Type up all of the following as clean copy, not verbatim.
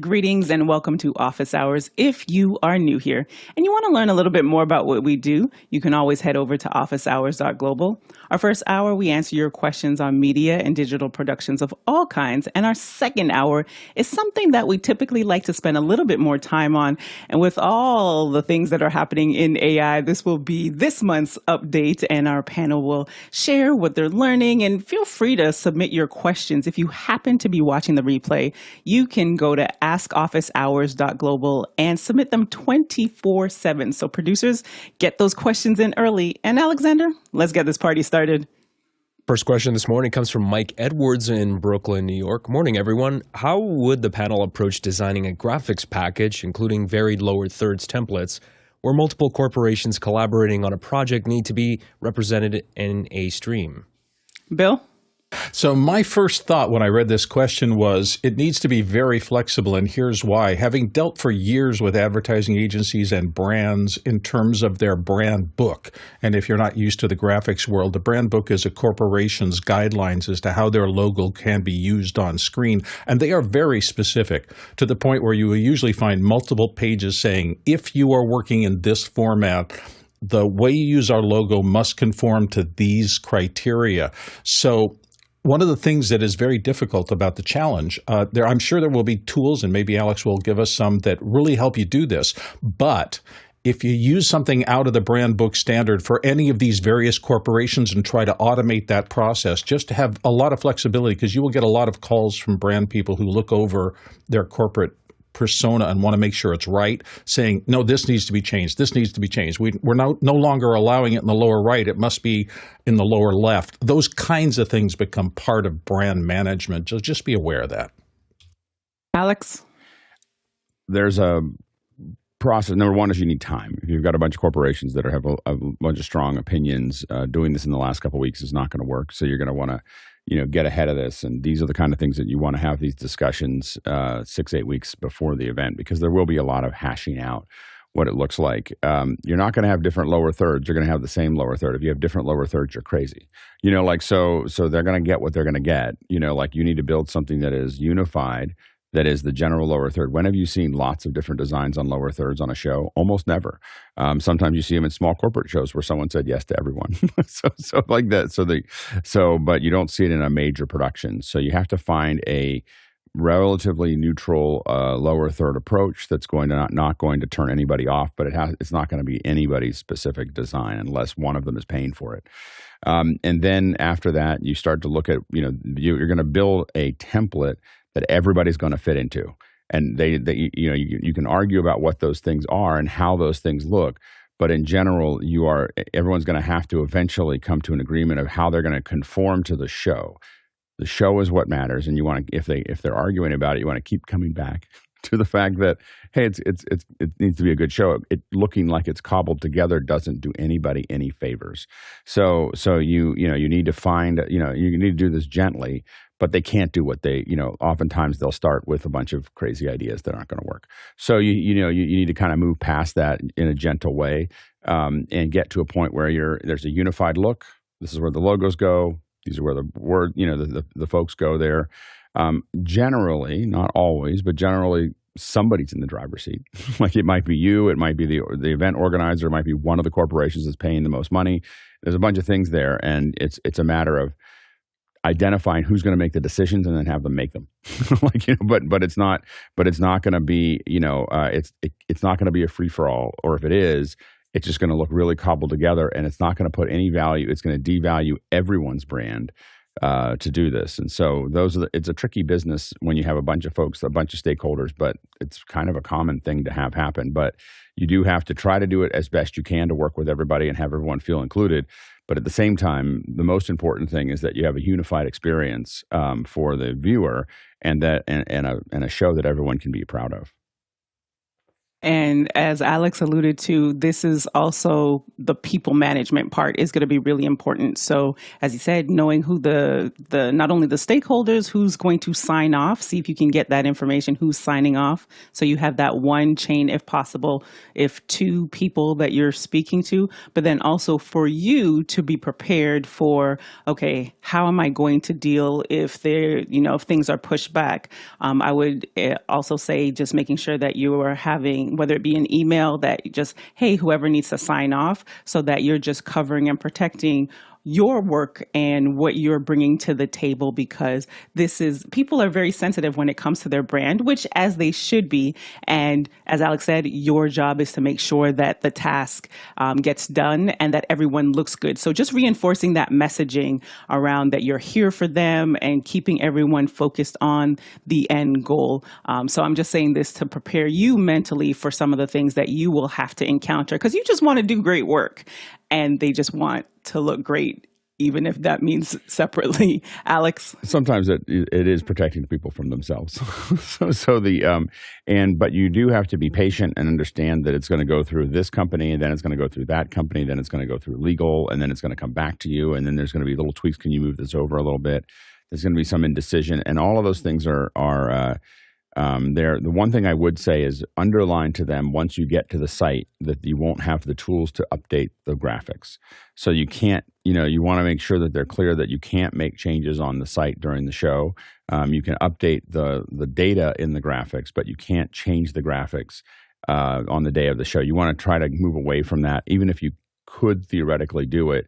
Greetings and welcome to Office Hours. If you are new here and you want to learn a little bit more about what we do, you can always head over to officehours.global. Our first hour, we answer your questions on media and digital productions of all kinds. And our second hour is something that we typically like to spend a little bit more time on. And with all the things that are happening in AI, this will be this month's update, and our panel will share what they're learning. And feel free to submit your questions. If you happen to be watching the replay, you can go to askofficehours.global and submit them 24/7. So producers, get those questions in early. And Alexander, let's get this party started. First question this morning comes from Mike Edwards in Brooklyn, New York. Morning, everyone. How would the panel approach designing a graphics package, including varied lower thirds templates, where multiple corporations collaborating on a project need to be represented in a stream? Bill? So my first thought when I read this question was it needs to be very flexible, and here's why. Having dealt for years with advertising agencies and brands in terms of their brand book, and if you're not used to the graphics world, the brand book is a corporation's guidelines as to how their logo can be used on screen, and they are very specific to the point where you will usually find multiple pages saying, if you are working in this format, the way you use our logo must conform to these criteria. So one of the things that is very difficult about the challenge, I'm sure there will be tools, and maybe Alex will give us some, that really help you do this. But if you use something out of the brand book standard for any of these various corporations and try to automate that process, just to have a lot of flexibility, because you will get a lot of calls from brand people who look over their corporate persona and want to make sure it's right, saying, no, this needs to be changed. This needs to be changed. We're no longer allowing it in the lower right. It must be in the lower left. Those kinds of things become part of brand management. So just be aware of that. Alex? There's a process. Number one is you need time. If you've got a bunch of corporations that have a bunch of strong opinions, doing this in the last couple of weeks is not going to work. So you're going to want to get ahead of this. And these are the kind of things that you want to have these discussions 6-8 weeks before the event, because there will be a lot of hashing out what it looks like. You're not going to have different lower thirds. You're going to have the same lower third. If you have different lower thirds, you're crazy. So they're going to get what they're going to get. You need to build something that is unified, that is the general lower third. When have you seen lots of different designs on lower thirds on a show? Almost never. Sometimes you see them in small corporate shows where someone said yes to everyone. so like that. But you don't see it in a major production. So you have to find a relatively neutral lower third approach that's going to not going to turn anybody off, but it's not going to be anybody's specific design unless one of them is paying for it. And then after that, you start to look at, you're going to build a template that everybody's going to fit into. And you can argue about what those things are and how those things look, but in general, everyone's going to have to eventually come to an agreement of how they're going to conform to the show. The show is what matters, and you want to, if they're arguing about it, you want to keep coming back to the fact that, hey, it needs to be a good show. It looking like it's cobbled together doesn't do anybody any favors. So you need to find, you need to do this gently, but they can't do what oftentimes they'll start with a bunch of crazy ideas that aren't going to work. So you need to kind of move past that in a gentle way, and get to a point where there's a unified look. This is where the logos go. These are where the folks go there. Generally, not always, but generally somebody's in the driver's seat. Like it might be you, it might be the event organizer, it might be one of the corporations that's paying the most money. There's a bunch of things there, and it's a matter of identifying who's going to make the decisions and then have them make them. But it's not going to be, it's not going to be a free for all, or if it is, it's just going to look really cobbled together, and it's not going to put any value. It's going to devalue everyone's brand to do this. And so it's a tricky business when you have a bunch of folks, a bunch of stakeholders, but it's kind of a common thing to have happen. But you do have to try to do it as best you can to work with everybody and have everyone feel included. But at the same time, the most important thing is that you have a unified experience for the viewer, and a show that everyone can be proud of. And as Alex alluded to, this is also the people management part is going to be really important. So as he said, knowing who the not only the stakeholders, who's going to sign off, see if you can get that information, who's signing off. So you have that one chain if possible, if two people that you're speaking to, but then also for you to be prepared for, okay, how am I going to deal if if things are pushed back? I would also say just making sure that you are having, whether it be an email that just, hey, whoever needs to sign off, so that you're just covering and protecting your work and what you're bringing to the table, because people are very sensitive when it comes to their brand, which as they should be. And as Alex said, your job is to make sure that the task gets done and that everyone looks good. So just reinforcing that messaging around that you're here for them and keeping everyone focused on the end goal. So I'm just saying this to prepare you mentally for some of the things that you will have to encounter, because you just want to do great work and they just want to look great, even if that means separately. Alex? Sometimes it is protecting people from themselves. But you do have to be patient and understand that it's going to go through this company, and then it's going to go through that company, then it's going to go through legal, and then it's going to come back to you, and then there's going to be little tweaks. Can you move this over a little bit? There's going to be some indecision, and all of those things are there. The one thing I would say is underline to them once you get to the site that you won't have the tools to update the graphics. So you can't, you want to make sure that they're clear that you can't make changes on the site during the show. You can update the data in the graphics, but you can't change the graphics on the day of the show. You want to try to move away from that. Even if you could theoretically do it,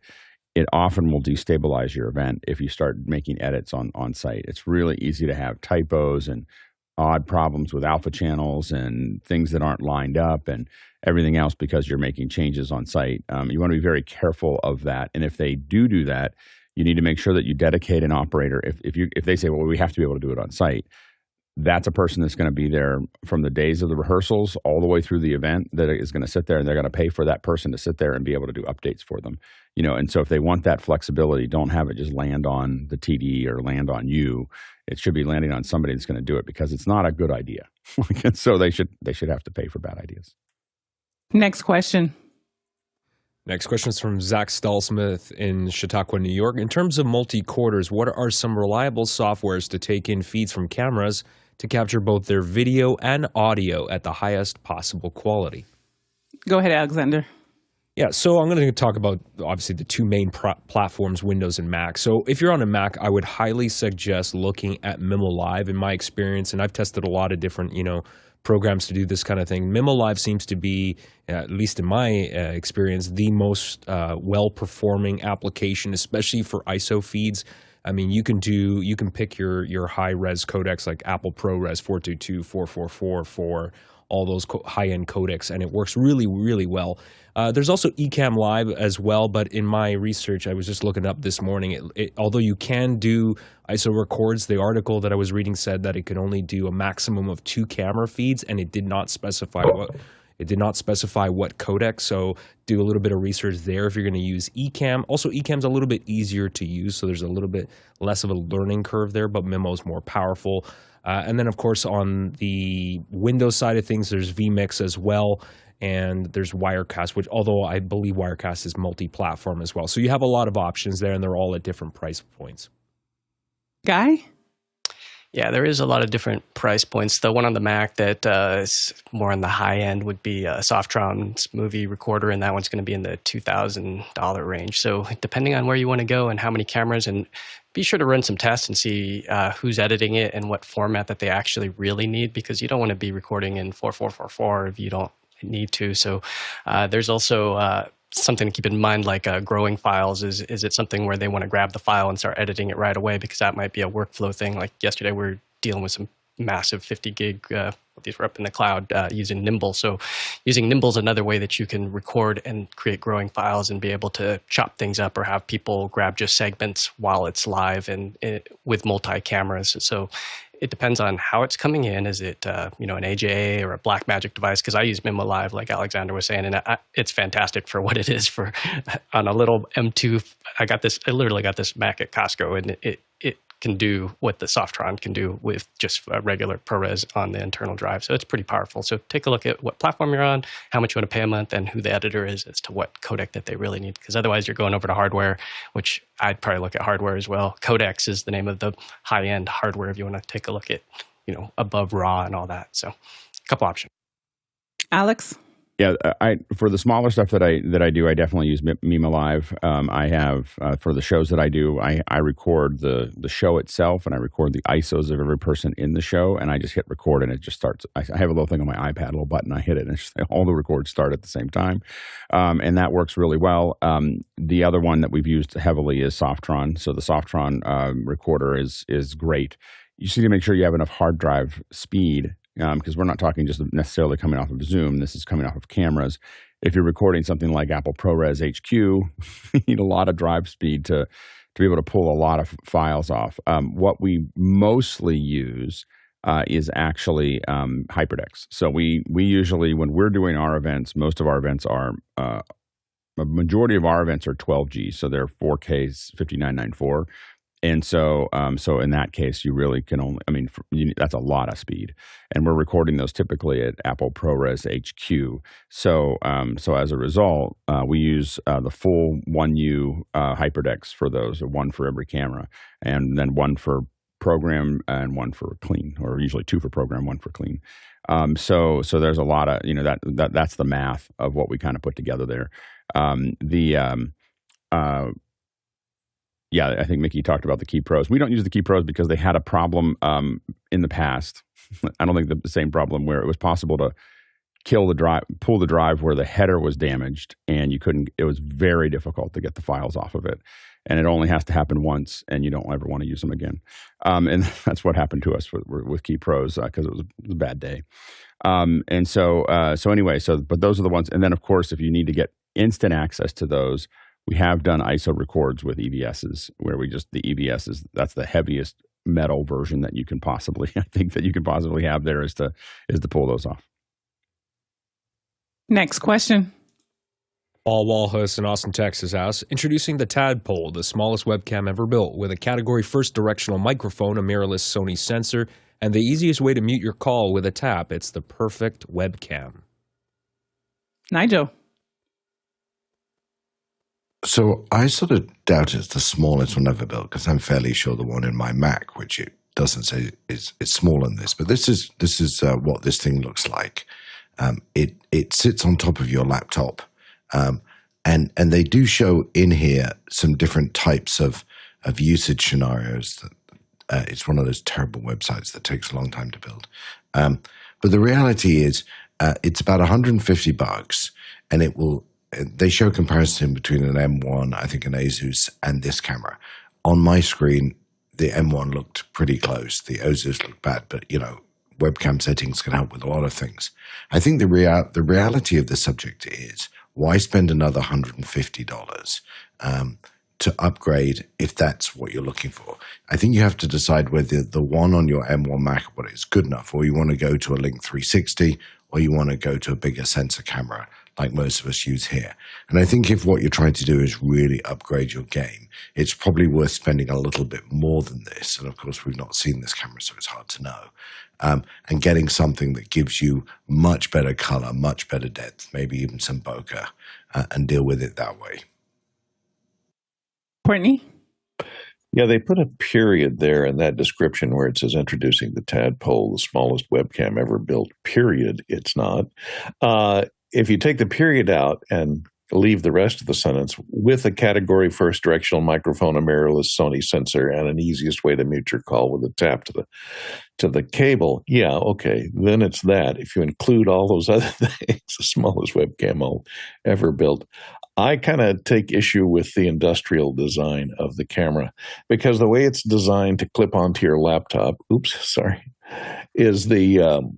it often will destabilize your event if you start making edits on site. It's really easy to have typos and odd problems with alpha channels and things that aren't lined up and everything else because you're making changes on site. You want to be very careful of that. And if they do that, you need to make sure that you dedicate an operator. If they say, well, we have to be able to do it on site, that's a person that's going to be there from the days of the rehearsals all the way through the event that is going to sit there, and they're going to pay for that person to sit there and be able to do updates for them. And so if they want that flexibility, don't have it just land on the TD or land on you. It should be landing on somebody that's going to do it, because it's not a good idea. And so they should have to pay for bad ideas. Next question. Next question is from Zach Stallsmith in Chautauqua, New York. In terms of multi-quarters, what are some reliable softwares to take in feeds from cameras to capture both their video and audio at the highest possible quality? Go ahead, Alexander. Yeah, so I'm going to talk about, obviously, the two main platforms, Windows and Mac. So if you're on a Mac, I would highly suggest looking at Mimo Live. In my experience, and I've tested a lot of different, programs to do this kind of thing, Mimo Live seems to be, at least in my experience, the most well-performing application, especially for ISO feeds. I mean, you can pick your high-res codecs like Apple ProRes 422, 444 for all those high-end codecs, and it works really, really well. There's also Ecamm Live as well, but in my research, I was just looking up this morning, although you can do ISO records, the article that I was reading said that it could only do a maximum of 2 camera feeds, and it did not specify what codec, so do a little bit of research there if you're going to use Ecamm. Also, Ecamm's a little bit easier to use, so there's a little bit less of a learning curve there, but Mimo's more powerful. And then, of course, on the Windows side of things, there's vMix as well, and there's Wirecast, which, although I believe Wirecast is multi-platform as well. So you have a lot of options there, and they're all at different price points. Guy? Yeah, there is a lot of different price points. The one on the Mac that is more on the high end would be Softron's movie recorder, and that one's going to be in the $2,000 range. So depending on where you want to go and how many cameras, and be sure to run some tests and see who's editing it and what format that they actually really need, because you don't want to be recording in 4444 if you don't need to. So there's also something to keep in mind, like growing files. Is it something where they want to grab the file and start editing it right away? Because that might be a workflow thing. Like yesterday, we were dealing with some massive 50 gig, these were up in the cloud using Nimble. So using Nimble is another way that you can record and create growing files and be able to chop things up or have people grab just segments while it's live and with multi-cameras. So it depends on how it's coming in. Is it an AJA or a Blackmagic device? Because I use Mimo Live, like Alexander was saying, and it's fantastic for what it is. For on a little M2, I literally got this Mac at Costco, and it can do what the Softron can do with just a regular ProRes on the internal drive. So it's pretty powerful. So take a look at what platform you're on, how much you want to pay a month, and who the editor is as to what codec that they really need. Because otherwise you're going over to hardware, which I'd probably look at hardware as well. Codecs is the name of the high-end hardware if you want to take a look at, above RAW and all that. So a couple options. Alex? Yeah, for the smaller stuff that I do, I definitely use Mima Live. I have for the shows that I do, I record the show itself, and I record the ISOs of every person in the show, and I just hit record, and it just starts. I have a little thing on my iPad, a little button, I hit it, and all the records start at the same time, and that works really well. The other one that we've used heavily is Softron. So the Softron recorder is great. You just need to make sure you have enough hard drive speed. Because we're not talking just necessarily coming off of Zoom. This is coming off of cameras. If you're recording something like Apple ProRes HQ, you need a lot of drive speed to be able to pull a lot of files off. What we mostly use is actually hyperdecks. So we usually, when we're doing our events, most of our events are, a majority of our events are 12G. So they're 4Ks 5994. And so in that case, you really can only, that's a lot of speed. And we're recording those typically at Apple ProRes HQ. So as a result, we use the full 1U hyperdecks for those, one for every camera, and then one for program and one for clean, or usually two for program, one for clean. So there's a lot of, that's the math of what we kind of put together there. Yeah, I think Mickey talked about the Key Pros. We don't use the Key Pros because they had a problem in the past. I don't think the same problem where it was possible to pull the drive where the header was damaged, and you couldn't. It was very difficult to get the files off of it, and it only has to happen once, and you don't ever want to use them again. And that's what happened to us with Key Pros because it was a bad day. And so anyway, but those are the ones. And then of course, if you need to get instant access to those, we have done ISO records with EVSs where the EVSs, that's the heaviest metal version that you can possibly, have there is to pull those off. Next question. Paul Walhus in Austin, Texas asks, introducing the Tadpole, the smallest webcam ever built, with a category first directional microphone, a mirrorless Sony sensor, and the easiest way to mute your call with a tap. It's the perfect webcam. Nigel. So I sort of doubt it's the smallest one ever built because I'm fairly sure the one in my Mac, which it doesn't say is smaller than this, but this is what this thing looks like. It sits on top of your laptop, and they do show in here some different types of usage scenarios. It's one of those terrible websites that takes a long time to build, but the reality is it's about $150, and it will. They show a comparison between an M1, I think an Asus, and this camera. On my screen, the M1 looked pretty close. The Asus looked bad, but webcam settings can help with a lot of things. I think the reality of the subject is, why spend another $150 to upgrade if that's what you're looking for? I think you have to decide whether the one on your M1 Mac is good enough, or you want to go to a Link 360, or you want to go to a bigger sensor camera like most of us use here. And I think if what you're trying to do is really upgrade your game, it's probably worth spending a little bit more than this. And of course, we've not seen this camera, so it's hard to know. And getting something that gives you much better color, much better depth, maybe even some bokeh, and deal with it that way. Courtney? Yeah, they put a period there in that description where it says introducing the Tadpole, the smallest webcam ever built, period. It's not. If you take the period out and leave the rest of the sentence, with a category first directional microphone, a mirrorless Sony sensor, and an easiest way to mute your call with a tap to the cable, yeah, okay, then it's that. If you include all those other things, the smallest webcam ever built. I kind of take issue with the industrial design of the camera, because the way it's designed to clip onto your laptop, is the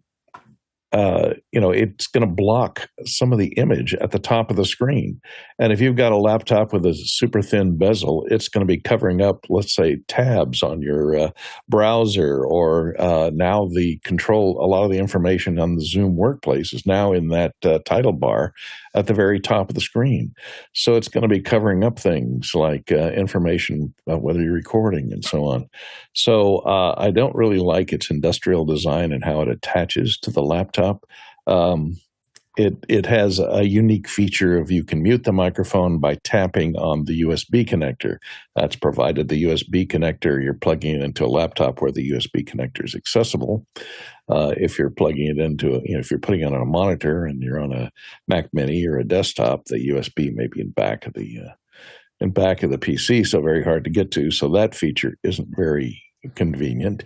it's going to block some of the image at the top of the screen. And if you've got a laptop with a super thin bezel, it's going to be covering up, let's say, tabs on your browser, or now a lot of the information on the Zoom Workplace is now in that title bar at the very top of the screen. So it's going to be covering up things like information about whether you're recording and so on. So I don't really like its industrial design and how it attaches to the laptop. It has a unique feature of you can mute the microphone by tapping on the USB connector. That's provided the USB connector, you're plugging it into a laptop where the USB connector is accessible. If you're plugging it into, if you're putting it on a monitor and you're on a Mac Mini or a desktop, the USB may be in back of the PC, so very hard to get to. So that feature isn't very convenient.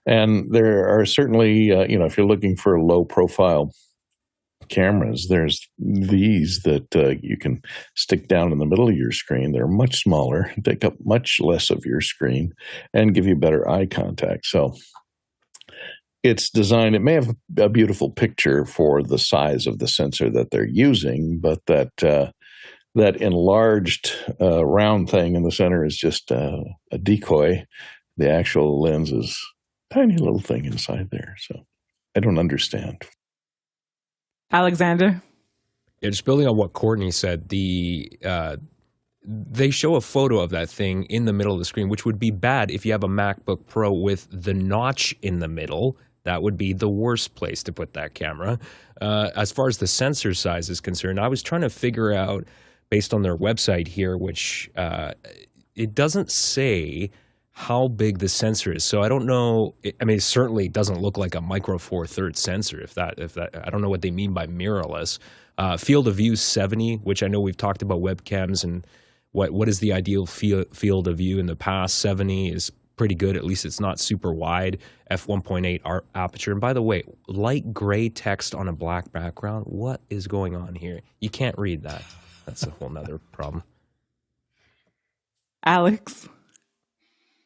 And there are certainly, if you're looking for low profile cameras, there's these that you can stick down in the middle of your screen. They're much smaller, take up much less of your screen, and give you better eye contact. So it's designed, it may have a beautiful picture for the size of the sensor that they're using, but that enlarged round thing in the center is just a decoy. The actual lens is a tiny little thing inside there. So I don't understand. Alexander? Yeah, just building on what Courtney said, they show a photo of that thing in the middle of the screen, which would be bad if you have a MacBook Pro with the notch in the middle. That would be the worst place to put that camera. As far as the sensor size is concerned, I was trying to figure out, based on their website here, which it doesn't say how big the sensor is. So I don't know. It certainly doesn't look like a micro four thirds sensor. If that, I don't know what they mean by mirrorless. Field of view 70, which I know we've talked about webcams and what is the ideal field of view in the past. 70 is pretty good. At least it's not super wide. f1.8 aperture. And by the way, light gray text on a black background. What is going on here? You can't read that. That's a whole nother problem. Alex?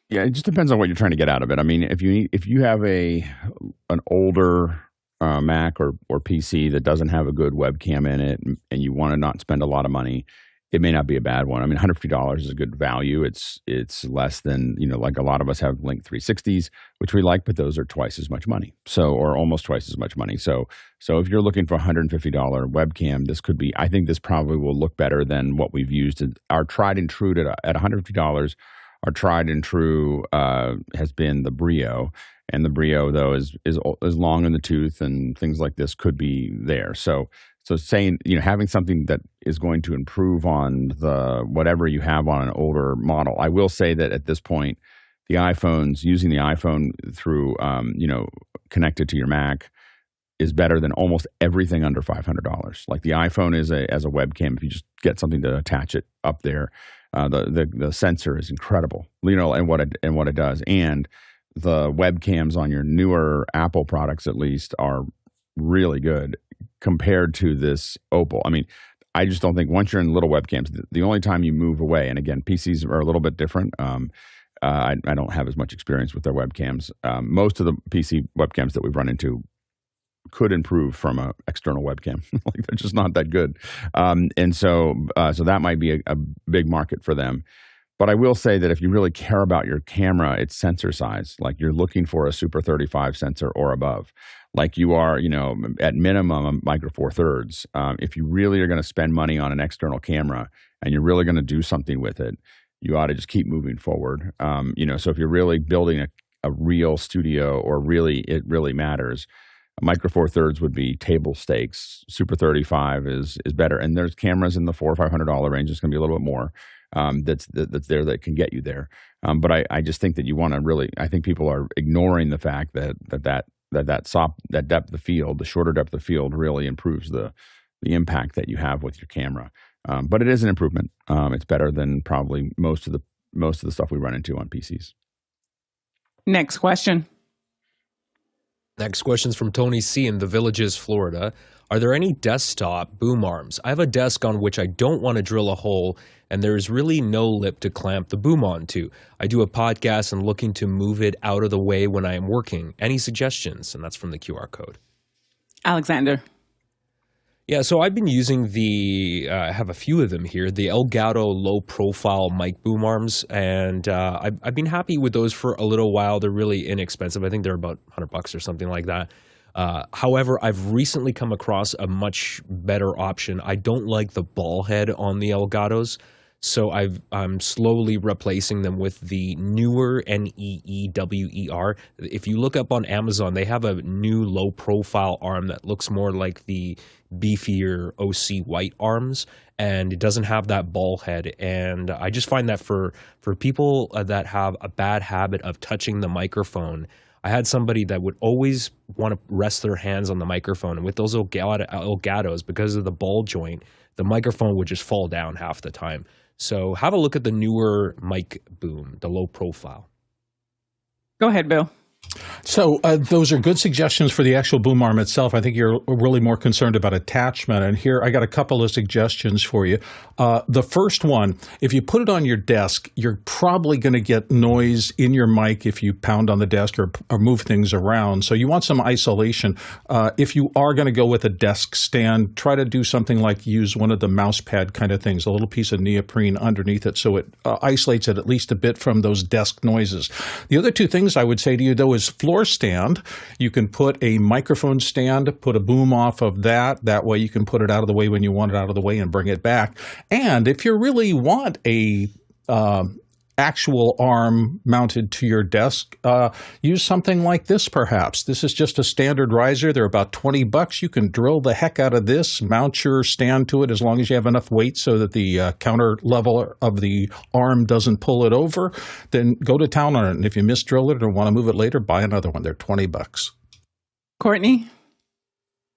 Yeah, it just depends on what you're trying to get out of it. I mean, if you have an older Mac or PC that doesn't have a good webcam in it, and you want to not spend a lot of money, it may not be a bad one. I mean, $150 is a good value. It's less than, like a lot of us have Link 360s, which we like, but those are twice as much money. So, or almost twice as much money. So if you're looking for a $150 webcam, this could be, I think this probably will look better than what we've used. Our tried and true at $150, our tried and true has been the Brio. And the Brio, though, is long in the tooth, and things like this could be there. So saying, having something that is going to improve on the whatever you have on an older model. I will say that at this point, the iPhones, using the iPhone through, connected to your Mac, is better than almost everything under $500. Like the iPhone is as a webcam, if you just get something to attach it up there, the sensor is incredible, and what it does. And the webcams on your newer Apple products, at least, are really good compared to this Opal. I mean, I just don't think once you're in little webcams, the only time you move away, and again, PCs are a little bit different. I don't have as much experience with their webcams. Most of the PC webcams that we've run into could improve from an external webcam. Like they're just not that good. And so that might be a big market for them. But I will say that if you really care about your camera, it's sensor size. Like you're looking for a Super 35 sensor or above. Like you are, at minimum, a Micro Four Thirds. If you really are going to spend money on an external camera and you're really going to do something with it, you ought to just keep moving forward. So if you're really building a real studio, or it really matters, a Micro Four Thirds would be table stakes. Super 35 is better, and there's cameras in the $400 or $500 range. It's going to be a little bit more. That's there that can get you there. But I just think that you want to really. I think people are ignoring the fact that depth of field, the shorter depth of field, really improves the impact that you have with your camera. But it is an improvement. It's better than probably most of the stuff we run into on PCs. Next question. Next question's from Tony C. in the Villages, Florida. Are there any desktop boom arms? I have a desk on which I don't want to drill a hole, and there is really no lip to clamp the boom onto. I do a podcast and looking to move it out of the way when I am working. Any suggestions? And that's from the QR code. Alexander. Yeah, so I've been using I have a few of them here, the Elgato low-profile mic boom arms, and I've been happy with those for a little while. They're really inexpensive. I think they're about $100 or something like that. However, I've recently come across a much better option. I don't like the ball head on the Elgatos, so I'm slowly replacing them with the newer NEEWER. If you look up on Amazon, they have a new low-profile arm that looks more like the beefier OC white arms, and it doesn't have that ball head. And I just find that for people that have a bad habit of touching the microphone, I had somebody that would always want to rest their hands on the microphone, and with those Elgatos, because of the ball joint, the microphone would just fall down half the time. So have a look at the newer mic boom, the low profile. Go ahead, Bill. So those are good suggestions for the actual boom arm itself. I think you're really more concerned about attachment. And here I got a couple of suggestions for you. The first one, if you put it on your desk, you're probably going to get noise in your mic if you pound on the desk or move things around. So you want some isolation. If you are going to go with a desk stand, try to do something like use one of the mouse pad kind of things, a little piece of neoprene underneath it so it isolates it at least a bit from those desk noises. The other two things I would say to you, though, is floor stand. You can put a microphone stand, put a boom off of that. That way you can put it out of the way when you want it out of the way and bring it back. And if you really want a actual arm mounted to your desk, use something like this perhaps. This is just a standard riser. They're about $20. You can drill the heck out of this, mount your stand to it as long as you have enough weight so that the counter level of the arm doesn't pull it over. Then go to town on it. And if you misdrill it or want to move it later, buy another one. They're $20. Courtney?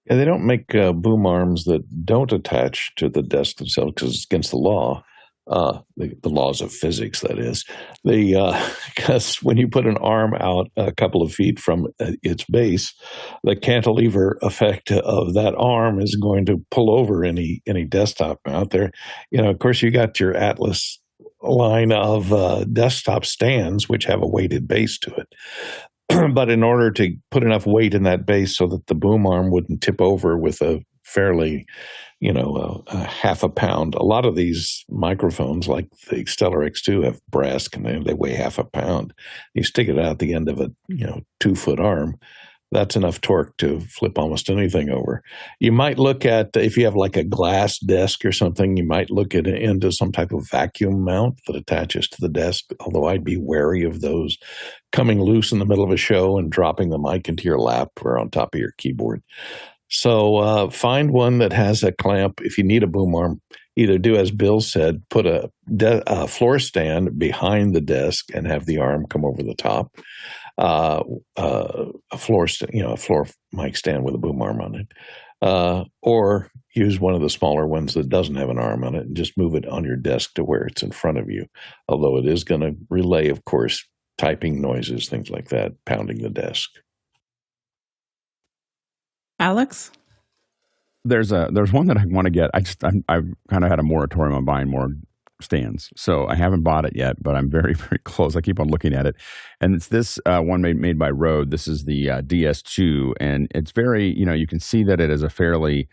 Yeah, they don't make boom arms that don't attach to the desk themselves because it's against the law. The laws of physics, that is. Because when you put an arm out a couple of feet from its base, the cantilever effect of that arm is going to pull over any desktop out there. You know, of course, you got your Atlas line of desktop stands, which have a weighted base to it. But in order to put enough weight in that base so that the boom arm wouldn't tip over with a fairly, a half a pound. A lot of these microphones, like the Stellar X2, have brass, and they weigh half a pound. You stick it out the end of a 2-foot arm. That's enough torque to flip almost anything over. You might look at, if you have like a glass desk or something, you might look at into some type of vacuum mount that attaches to the desk, although I'd be wary of those coming loose in the middle of a show and dropping the mic into your lap or on top of your keyboard. So find one that has a clamp. If you need a boom arm, either do as Bill said, put a floor stand behind the desk and have the arm come over the top. A floor mic stand with a boom arm on it, or use one of the smaller ones that doesn't have an arm on it and just move it on your desk to where it's in front of you. Although it is going to relay, of course, typing noises, things like that, pounding the desk. Alex? There's one that I want to get. I've kind of had a moratorium on buying more stands, so I haven't bought it yet, but I'm very, very close. I keep on looking at it, and it's this one made by Rode. This is the DS2, and it's very, you can see that it is a fairly.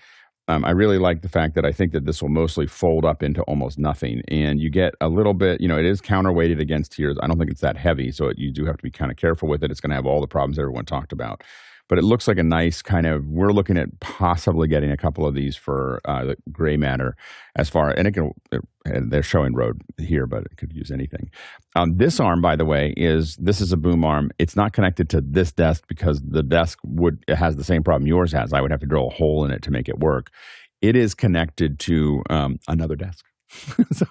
I really like the fact that I think that this will mostly fold up into almost nothing, and you get a little bit. It is counterweighted against here. I don't think it's that heavy, so you do have to be kind of careful with it. It's going to have all the problems everyone talked about. But it looks like a nice kind of, we're looking at possibly getting a couple of these for the gray matter they're showing Rode here, but it could use anything. This arm, by the way, this is a boom arm. It's not connected to this desk because the desk it has the same problem yours has. I would have to drill a hole in it to make it work. It is connected to another desk.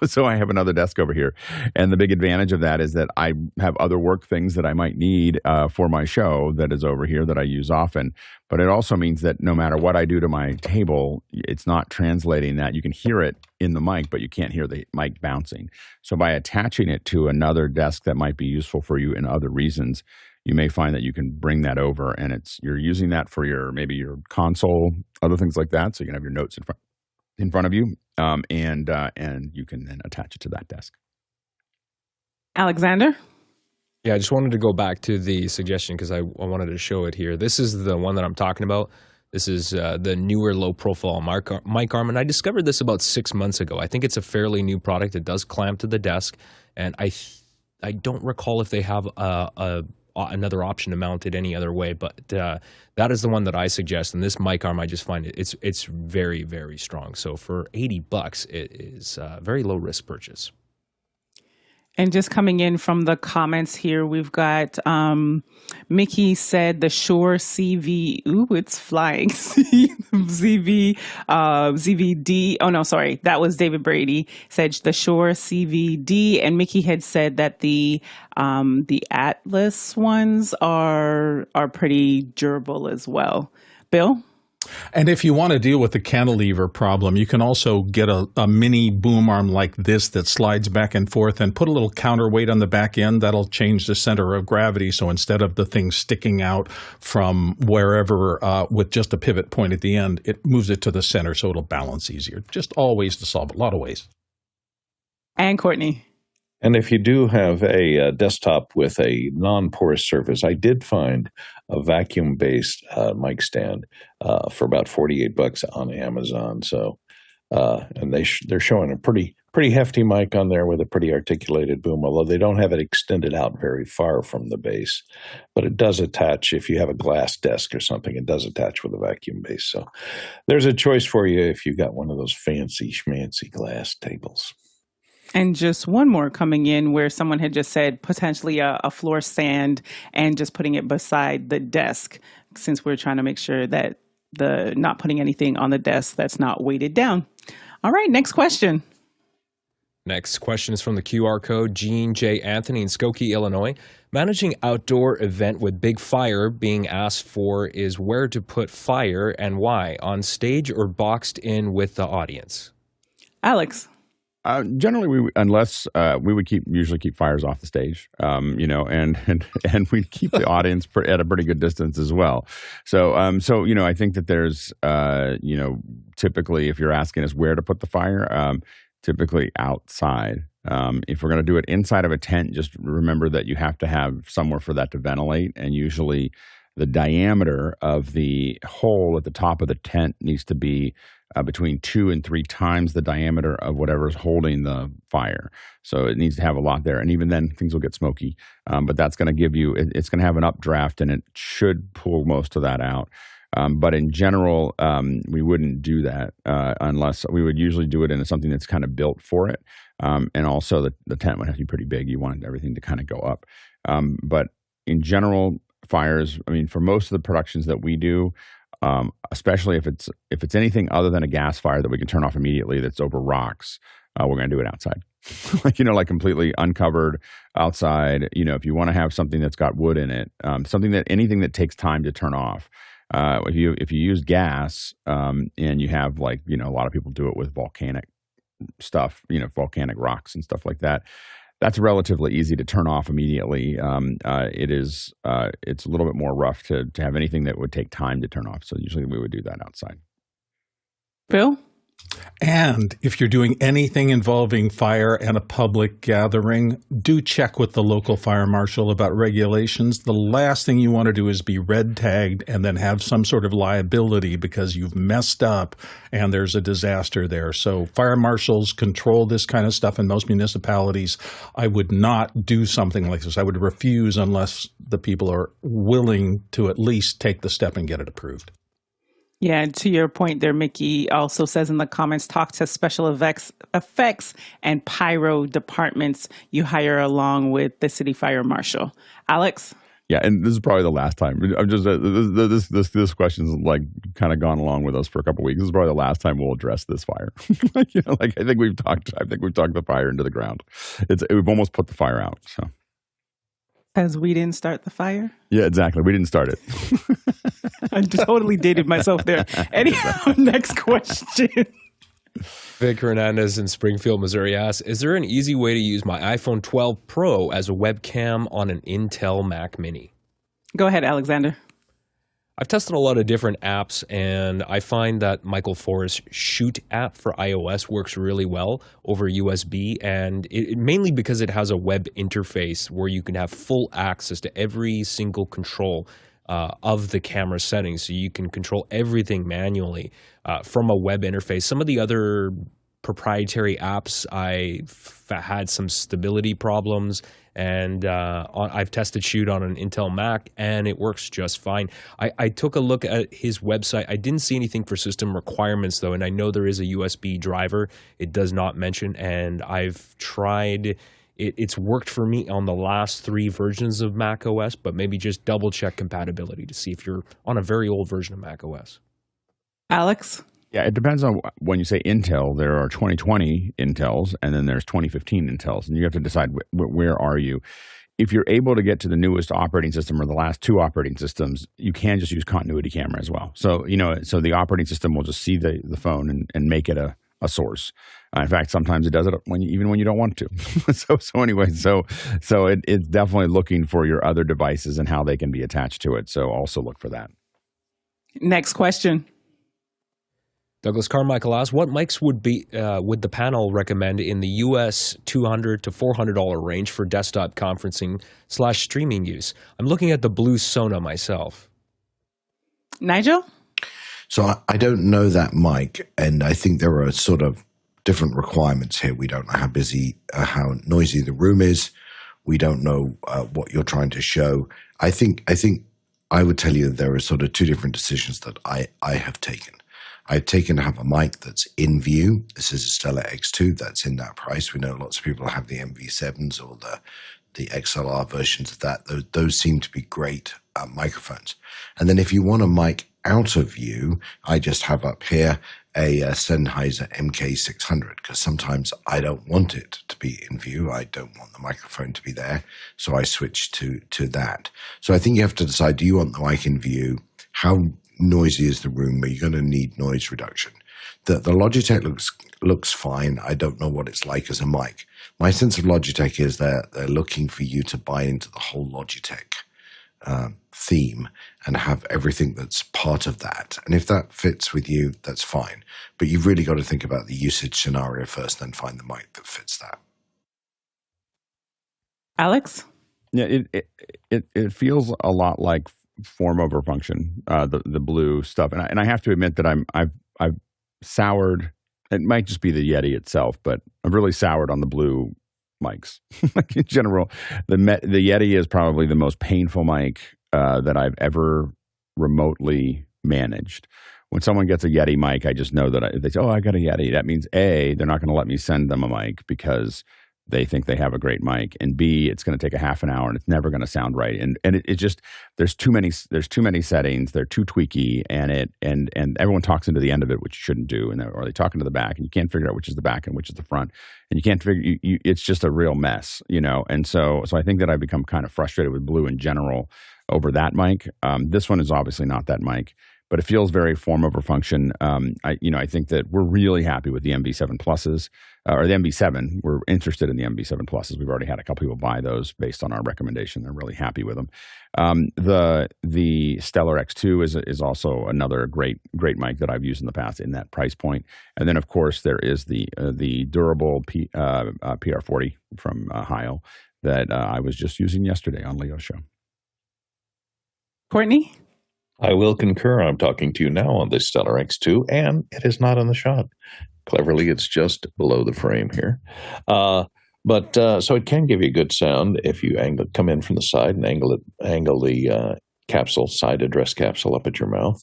So I have another desk over here. And the big advantage of that is that I have other work things that I might need for my show that is over here that I use often. But it also means that no matter what I do to my table, it's not translating that. You can hear it in the mic, but you can't hear the mic bouncing. So by attaching it to another desk that might be useful for you in other reasons, you may find that you can bring that over and you're using that for maybe your console, other things like that. So you can have your notes in front of you, and you can then attach it to that desk. Alexander? Yeah, I just wanted to go back to the suggestion because I wanted to show it here. This is the one that I'm talking about, This is the newer low-profile mic arm, and I discovered this about 6 months ago. I think it's a fairly new product. It does clamp to the desk, and I don't recall if they have another option to mount it any other way, but that is the one that I suggest. And this mic arm, I just find it's very, very strong. So for $80, it is a very low-risk purchase. And just coming in from the comments here, we've got Mickey said the Shure CV. Ooh, it's flying. ZVD. Oh no, sorry, that was David Brady. Said the Shure CVD, and Mickey had said that the Atlas ones are pretty durable as well. Bill? And if you want to deal with the cantilever problem, you can also get a mini boom arm like this that slides back and forth and put a little counterweight on the back end. That'll change the center of gravity. So instead of the thing sticking out from wherever with just a pivot point at the end, it moves it to the center so it'll balance easier. Just all ways to solve it, a lot of ways. And Courtney. And if you do have a desktop with a non-porous surface, I did find a vacuum-based mic stand for about $48 on Amazon. So, and they're showing a pretty hefty mic on there with a pretty articulated boom, although they don't have it extended out very far from the base. But it does attach, if you have a glass desk or something, it does attach with a vacuum base. So there's a choice for you if you've got one of those fancy schmancy glass tables. And just one more coming in where someone had just said potentially a floor stand and just putting it beside the desk, since we're trying to make sure that not putting anything on the desk that's not weighted down. All right, next question. Next question is from the QR code. Gene J. Anthony in Skokie, Illinois. Managing outdoor event with big fire being asked for is where to put fire and why, on stage or boxed in with the audience? Alex. Generally, we would usually keep fires off the stage, and we keep the audience at a pretty good distance as well. So I think that there's, typically if you're asking us where to put the fire, typically outside. If we're going to do it inside of a tent, just remember that you have to have somewhere for that to ventilate, and usually the diameter of the hole at the top of the tent needs to be between 2 and 3 times the diameter of whatever's holding the fire. So it needs to have a lot there. And even then, things will get smoky. But that's going to give you, it's going to have an updraft, and it should pull most of that out. But in general, we wouldn't do that unless we would usually do it in something that's kind of built for it. And also the tent would have to be pretty big. You want everything to kind of go up. But in general, fires, for most of the productions that we do, especially if it's anything other than a gas fire that we can turn off immediately that's over rocks, we're going to do it outside. like completely uncovered outside. If you want to have something that's got wood in it, anything that takes time to turn off. If you use gas, and you have a lot of people do it with volcanic stuff, volcanic rocks and stuff like that. That's relatively easy to turn off immediately. It's a little bit more rough to have anything that would take time to turn off. So usually we would do that outside. Bill? And if you're doing anything involving fire and a public gathering, do check with the local fire marshal about regulations. The last thing you want to do is be red tagged and then have some sort of liability because you've messed up and there's a disaster there. So fire marshals control this kind of stuff in most municipalities. I would not do something like this. I would refuse unless the people are willing to at least take the step and get it approved. Yeah, to your point there, Mickey also says in the comments, talk to special effects and pyro departments you hire along with the city fire marshal. Alex? Yeah, and this is probably the last time. I'm just this question's kind of gone along with us for a couple of weeks. This is probably the last time we'll address this fire. I think we've talked the fire into the ground. We've almost put the fire out. So. Because we didn't start the fire? Yeah, exactly. We didn't start it. I totally dated myself there. Anyhow, next question. Vic Hernandez in Springfield, Missouri asks, is there an easy way to use my iPhone 12 Pro as a webcam on an Intel Mac Mini? Go ahead, Alexander. I've tested a lot of different apps, and I find that Michael Forrest's Shoot app for iOS works really well over USB, and mainly because it has a web interface where you can have full access to every single control of the camera settings, so you can control everything manually from a web interface. Some of the other proprietary apps, I've had some stability problems, and I've tested Shoot on an Intel Mac, and it works just fine. I took a look at his website. I didn't see anything for system requirements, though, and I know there is a USB driver. It does not mention, and I've tried. It's worked for me on the last 3 versions of Mac OS, but maybe just double-check compatibility to see if you're on a very old version of Mac OS. Alex? Yeah, it depends on when you say Intel, there are 2020 Intels and then there's 2015 Intels, and you have to decide where are you. If you're able to get to the newest operating system or the last 2 operating systems, you can just use continuity camera as well. So, so the operating system will just see the phone and make it a source. In fact, sometimes it does it even when you don't want to. so it's definitely looking for your other devices and how they can be attached to it. So also look for that. Next question. Douglas Carmichael asks, what mics would the panel recommend in the US $200 to $400 range for desktop conferencing / streaming use? I'm looking at the Blue Sona myself. Nigel? So I don't know that mic, and I think there are sort of different requirements here. We don't know how noisy the room is. We don't know what you're trying to show. I think I would tell you that there are sort of 2 different decisions that I have taken. I've taken to have a mic that's in view. This is a Stellar X2 that's in that price. We know lots of people have the MV7s or the XLR versions of that. Those seem to be great microphones. And then if you want a mic out of view, I just have up here a Sennheiser MK600, because sometimes I don't want it to be in view. I don't want the microphone to be there. So I switch to that. So I think you have to decide, do you want the mic in view? How noisy is the room? Are you going to need noise reduction? The Logitech looks fine. I don't know what it's like as a mic. My sense of Logitech is they're looking for you to buy into the whole Logitech theme and have everything that's part of that. And if that fits with you, that's fine. But you've really got to think about the usage scenario first, then find the mic that fits that. Alex? Yeah, it feels a lot like form over function, the blue stuff, and I have to admit that I've soured. It might just be the Yeti itself, but I've really soured on the blue mics. Like in general, the Yeti is probably the most painful mic that I've ever remotely managed. When someone gets a Yeti mic, I just know that they say, "Oh, I got a Yeti." That means A, they're not going to let me send them a mic because they think they have a great mic, and B, it's going to take a half an hour and it's never going to sound right. And it just, there's too many settings. They're too tweaky, and everyone talks into the end of it, which you shouldn't do. Or they talk into the back, and you can't figure out which is the back and which is the front. And you can't figure, it's just a real mess, And so I think that I've become kind of frustrated with Blue in general over that mic. This one is obviously not that mic, but it feels very form over function. I think that we're really happy with the MV7 Pluses, or the MV7. We're interested in the MV7 Pluses. We've already had a couple people buy those based on our recommendation. They're really happy with them. The Stellar X2 is also another great mic that I've used in the past in that price point. And then of course there is the durable PR40 from Heil that I was just using yesterday on Leo's show. Courtney? I will concur. I'm talking to you now on this Stellar X2, and it is not in the shot. Cleverly, it's just below the frame here. So it can give you good sound if you come in from the side and angle the side address capsule up at your mouth.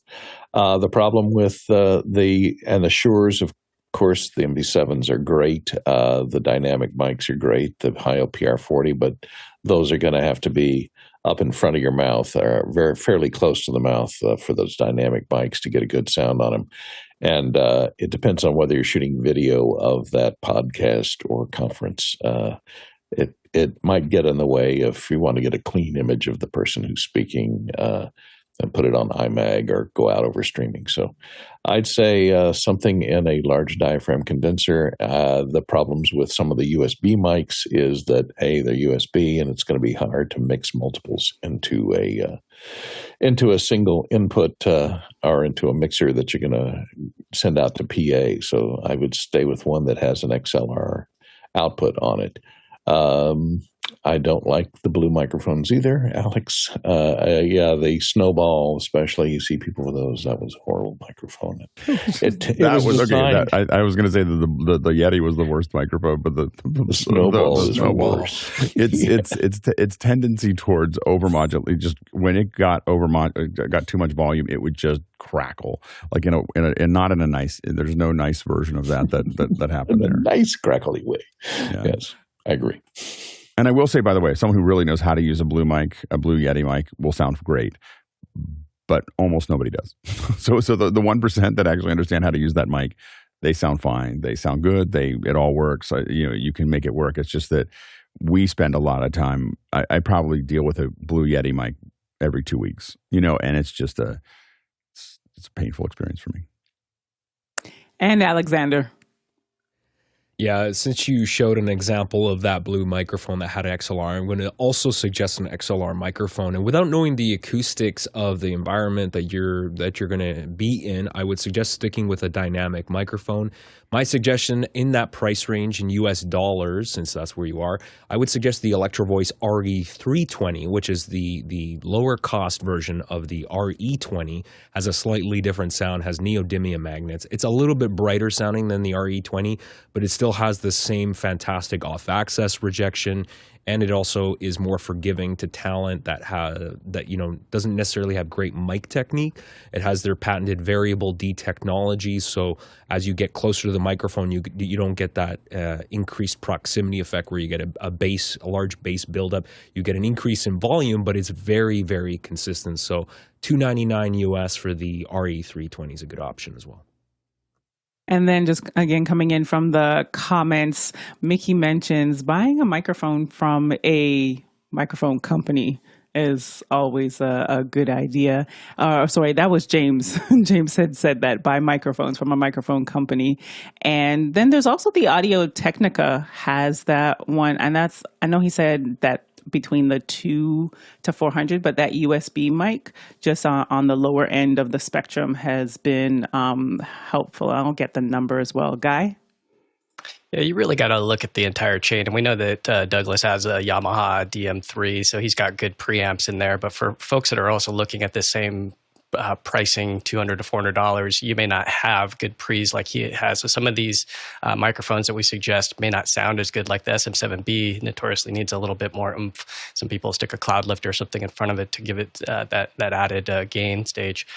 The problem with the Shure, of course, the MV7s are great. The dynamic mics are great, the Heil PR40, but those are going to have to be up in front of your mouth, or fairly close to the mouth for those dynamic mics to get a good sound on them. And it depends on whether you're shooting video of that podcast or conference. It might get in the way if you want to get a clean image of the person who's speaking and put it on iMag or go out over streaming. So I'd say something in a large diaphragm condenser. The problems with some of the USB mics is that, A, they're USB, and it's going to be hard to mix multiples into a single input or into a mixer that you're going to send out to PA. So I would stay with one that has an XLR output on it. I don't like the blue microphones either, Alex. Yeah, the Snowball, especially, you see people with those. That was a horrible microphone. It was designed. Okay. I was going to say that the Yeti was the worst microphone, but the Snowball is Snowball. worse. Its tendency towards overmodulate. Just when it got got too much volume, it would just crackle, like and not in a nice. There's no nice version of that happened in there. A nice crackly way. Yeah. Yes, I agree. And I will say, by the way, someone who really knows how to use a Blue Yeti mic will sound great, but almost nobody does. So the 1% that actually understand how to use that mic, they sound fine. They sound good. It all works. You can make it work. It's just that we spend a lot of time. I probably deal with a Blue Yeti mic every 2 weeks, and it's just it's a painful experience for me. And Alexander. Yeah, since you showed an example of that blue microphone that had XLR, I'm going to also suggest an XLR microphone. And without knowing the acoustics of the environment that you're going to be in, I would suggest sticking with a dynamic microphone. My suggestion in that price range in US dollars, since that's where you are, I would suggest the Electro-Voice RE320, which is the lower cost version of the RE20, has a slightly different sound, has neodymium magnets. It's a little bit brighter sounding than the RE20, but it still has the same fantastic off-access rejection, and it also is more forgiving to talent that doesn't necessarily have great mic technique. It has their patented variable D technology, so as you get closer to the microphone, you don't get that increased proximity effect where you get a large bass buildup. You get an increase in volume, but it's very, very consistent. So $299 US for the RE320 is a good option as well. And then just again, coming in from the comments, Mickey mentions buying a microphone from a microphone company is always a good idea. Sorry, that was James. James had said that buy microphones from a microphone company. And then there's also the Audio Technica has that one. And I know he said that between the 2 to 400, but that USB mic just on the lower end of the spectrum has been helpful. I'll get the number as well. Guy? Yeah, you really got to look at the entire chain. And we know that Douglas has a Yamaha DM3, so he's got good preamps in there. But for folks that are also looking at the same pricing, $200 to $400, you may not have good pre's like he has. So some of these microphones that we suggest may not sound as good, like the SM7B notoriously needs a little bit more oomph. Some people stick a cloud lifter or something in front of it to give it that added gain stage.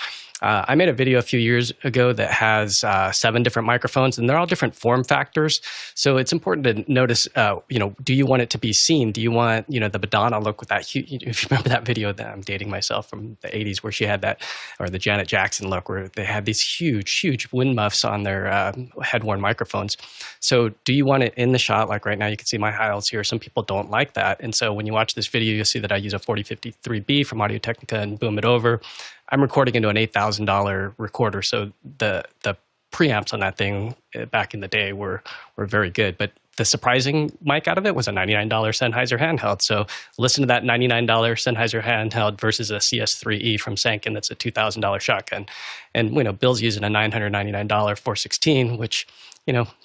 I made a video a few years ago that has 7 different microphones, and they're all different form factors. So it's important to notice, do you want it to be seen? Do you want, the Madonna look with that huge, if you remember that video that I'm dating myself from the 80s where she had that, or the Janet Jackson look where they had these huge wind muffs on their head-worn microphones. So do you want it in the shot? Like right now, you can see my highlights here. Some people don't like that. And so when you watch this video, you'll see that I use a 4053B from Audio Technica and boom it over. I'm recording into an $8,000 recorder, so the preamps on that thing back in the day were very good. But the surprising mic out of it was a $99 Sennheiser handheld. So listen to that $99 Sennheiser handheld versus a CS3E from Sanken that's a $2,000 shotgun. And Bill's using a $999 416, which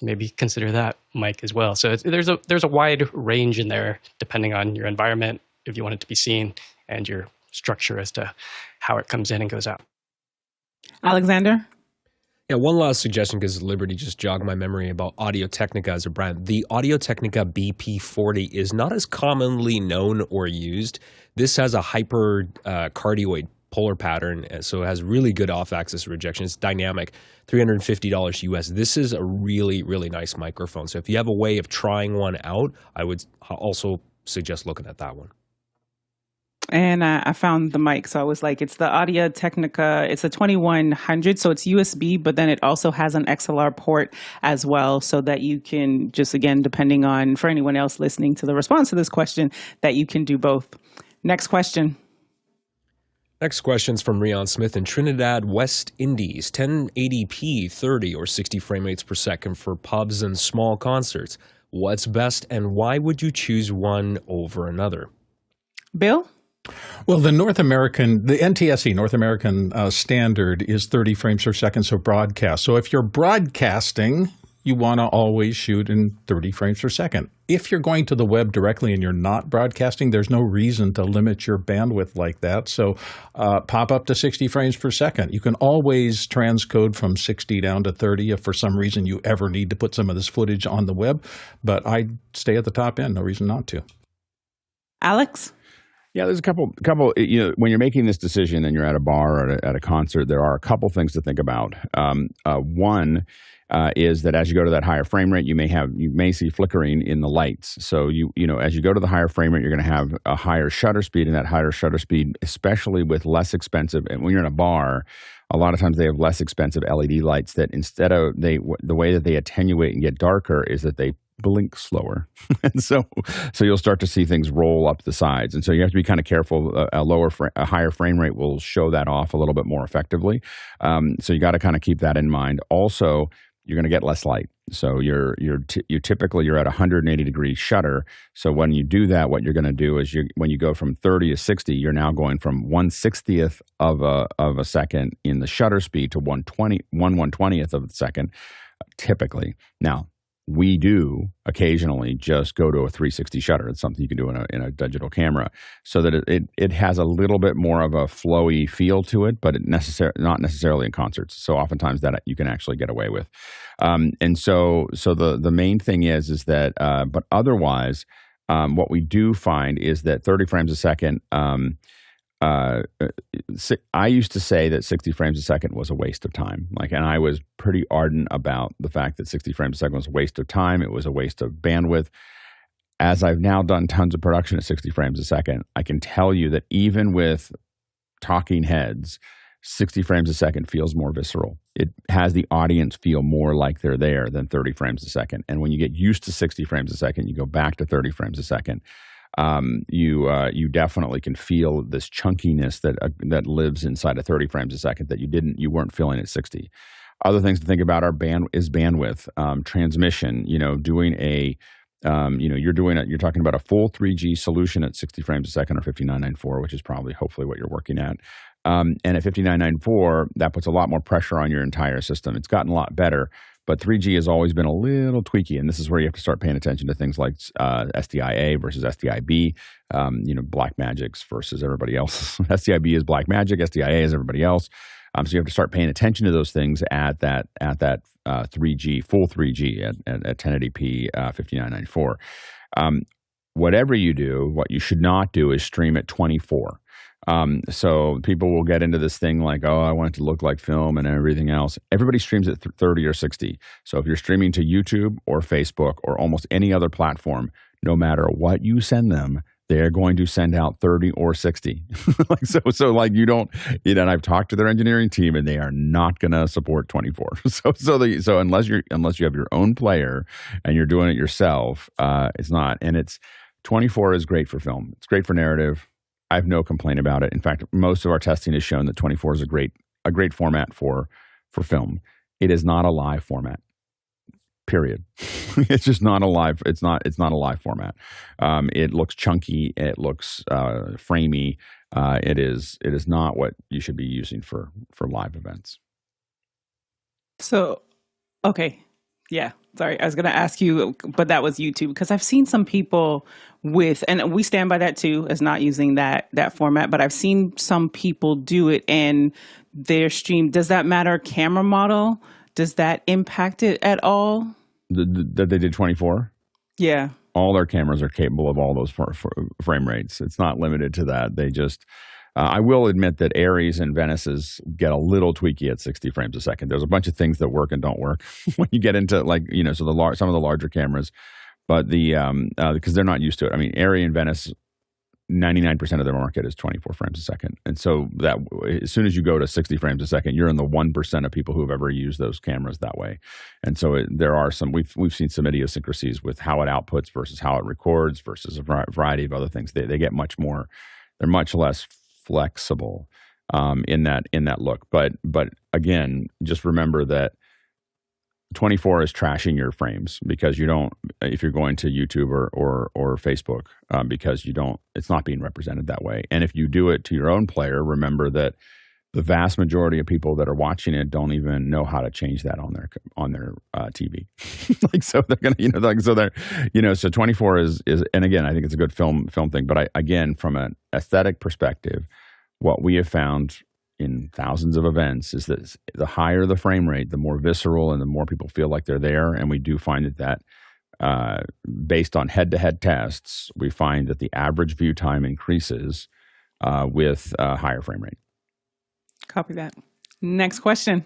maybe consider that mic as well. So there's a wide range in there depending on your environment, if you want it to be seen, and your structure as to how it comes in and goes out. Alexander? Yeah, one last suggestion, because Liberty just jogged my memory about Audio Technica as a brand. The Audio Technica BP40 is not as commonly known or used. This has a hyper cardioid polar pattern, so it has really good off-axis rejection. It's dynamic, $350 US. This is a really, really nice microphone. So if you have a way of trying one out, I would also suggest looking at that one. And I found the mic. So I was like, it's the Audio Technica. It's a 2100. So it's USB, but then it also has an XLR port as well. So that you can just, again, depending on, for anyone else listening to the response to this question, that you can do both. Next question. Next question's from Rion Smith in Trinidad, West Indies. 1080p, 30 or 60 frame rates per second for pubs and small concerts. What's best, and why would you choose one over another? Bill? Well, the NTSC, North American standard is 30 frames per second, so broadcast. So if you're broadcasting, you want to always shoot in 30 frames per second. If you're going to the web directly and you're not broadcasting, there's no reason to limit your bandwidth like that. So pop up to 60 frames per second. You can always transcode from 60 down to 30 if for some reason you ever need to put some of this footage on the web. But I'd stay at the top end. No reason not to. Alex? Yeah, there's a couple, when you're making this decision and you're at a bar or at a concert, there are a couple things to think about. One is that as you go to that higher frame rate, you may see flickering in the lights. So as you go to the higher frame rate, you're going to have a higher shutter speed, and that higher shutter speed, especially with less expensive, and when you're in a bar, a lot of times they have less expensive LED lights that instead of the way that they attenuate and get darker is that they blink slower. And so you'll start to see things roll up the sides. And so you have to be kind of careful. A higher frame rate will show that off a little bit more effectively. So you got to kind of keep that in mind. Also, you're going to get less light. So you're typically at 180 degree shutter. So when you do that, what you're going to do is when you go from 30 to 60, you're now going from 1/60th of a second in the shutter speed to 1/120th of a second, typically. Now, we do occasionally just go to a 360 shutter. It's something you can do in a digital camera, so that it has a little bit more of a flowy feel to it, but not necessarily in concerts. So oftentimes that you can actually get away with. And so the main thing is that, but otherwise, what we do find is that 30 frames a second. I used to say that 60 frames a second was a waste of time. And I was pretty ardent about the fact that 60 frames a second was a waste of time. It was a waste of bandwidth. As I've now done tons of production at 60 frames a second, I can tell you that even with talking heads, 60 frames a second feels more visceral. It has the audience feel more like they're there than 30 frames a second. And when you get used to 60 frames a second, you go back to 30 frames a second. You definitely can feel this chunkiness that lives inside of 30 frames a second that you weren't feeling at 60. Other things to think about are bandwidth, transmission. You're talking about a full 3G solution at 60 frames a second or 5994, which is probably hopefully what you're working at. And at 5994, that puts a lot more pressure on your entire system. It's gotten a lot better. But 3G has always been a little tweaky, and this is where you have to start paying attention to things like SDI-A versus SDI-B, Blackmagic's versus everybody else. SDI-B is Blackmagic, SDI-A is everybody else. So you have to start paying attention to those things at that 3G, full 3G at 1080p 5994. Whatever you do, what you should not do is stream at 24. So people will get into this thing like, oh, I want it to look like film and everything else. Everybody streams at 30 or 60. So if you're streaming to YouTube or Facebook or almost any other platform, no matter what you send them, they're going to send out 30 or 60. And I've talked to their engineering team and they are not going to support 24. So unless you have your own player and you're doing it yourself, it's not. And 24 is great for film. It's great for narrative. I have no complaint about it. In fact, most of our testing has shown that 24 is a great format for film. It is not a live format. Period. It's just not a live. It's not a live format. It looks chunky. It looks framey. It is not what you should be using for live events. So, okay. Yeah, sorry. I was going to ask you, but that was YouTube, because I've seen some people and we stand by that too, as not using that format, but I've seen some people do it and their stream. Does that matter? Camera model? Does that impact it at all? That they did 24? Yeah. All their cameras are capable of all those frame rates. It's not limited to that. They just... I will admit that Aries and Venice's get a little tweaky at 60 frames a second. There's a bunch of things that work and don't work when you get into some of the larger cameras, but because they're not used to it. I mean, Aries and Venice, 99% of their market is 24 frames a second. And so that as soon as you go to 60 frames a second, you're in the 1% of people who have ever used those cameras that way. And so there are we've seen some idiosyncrasies with how it outputs versus how it records versus a variety of other things. They get much more, they're much less flexible in that look, but again, just remember that 24 is trashing your frames because if you're going to YouTube or Facebook, because it's not being represented that way. And if you do it to your own player, remember that the vast majority of people that are watching it don't even know how to change that on their TV. Like, so they're gonna, so 24 is, and again, I think it's a good film thing. But again, from an aesthetic perspective, what we have found in thousands of events is that the higher the frame rate, the more visceral and the more people feel like they're there. And we do find that based on head-to-head tests, we find that the average view time increases with higher frame rate. Copy that. Next question.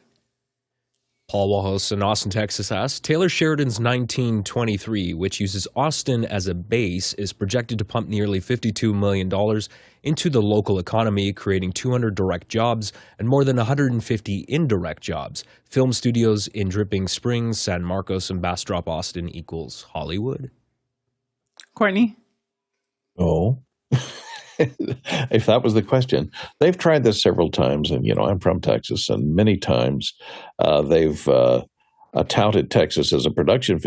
Paul Walhouse in Austin, Texas asks, Taylor Sheridan's 1923, which uses Austin as a base, is projected to pump nearly $52 million into the local economy, creating 200 direct jobs and more than 150 indirect jobs. Film studios in Dripping Springs, San Marcos, and Bastrop, Austin equals Hollywood. Courtney? Oh. If that was the question. They've tried this several times, and I'm from Texas, and many times they've touted Texas as a production